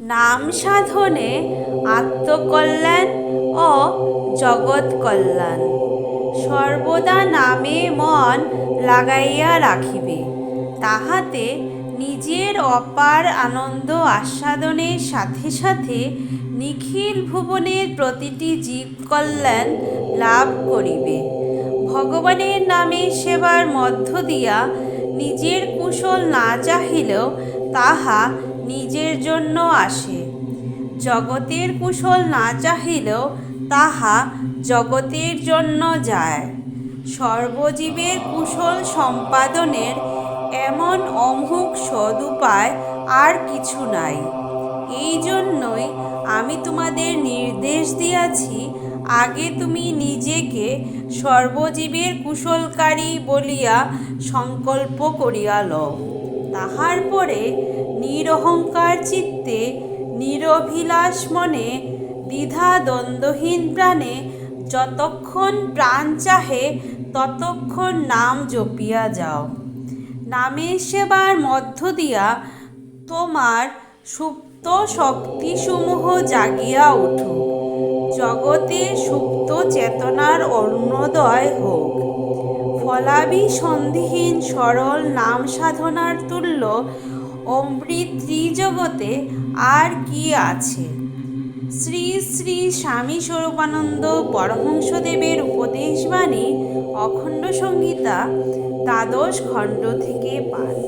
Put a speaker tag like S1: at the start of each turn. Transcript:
S1: নাম সাধনে আত্মকল্যাণ ও জগৎ কল্যাণ। সর্বদা নামে মন লাগাইয়া রাখিবে, তাহাতে নিজের অপার আনন্দ আস্বাদনের সাথে সাথে নিখিল ভুবনের প্রতিটি জীব কল্যাণ লাভ করিবে। ভগবানের নামে সেবার মধ্য দিয়া নিজের কুশল না চাহিলেও তাহা নিজের জন্য আসে, জগতের কুশল না চাহিলেও তাহা জগতের জন্য যায়। সর্বজীবের কুশল সম্পাদনের এমন অমোঘ সদুপায় আর কিছু নাই। এই জন্যই আমি তোমাদের নির্দেশ দিয়াছি, আগে তুমি নিজেকে সর্বজীবের কুশলকারী বলিয়া সংকল্প করিয়া লও। তাহার পরে নিরহংকার চিত্তে, নিরভিলাষ মনে, দ্বিধা দ্বন্দ্বহীন প্রাণে যতক্ষণ প্রাণ চাহে ততক্ষণ নাম জপিয়া যাও। নামের সেবার মধ্য দিয়া তোমার সুপ্ত শক্তিসমূহ জাগিয়া উঠুক, জগতে সুপ্ত চেতনার অরুণোদয় হোক। ফলাভি সন্ধিহীন সরল নাম সাধনার তুল্য অমৃত ত্রিজগতে আর কি আছে। শ্রী শ্রী স্বামী স্বরূপানন্দ পরমহংসদেবের উপদেশবাণী, অখণ্ড সংহিতা, দ্বাদশ খণ্ড থেকে পাঠ।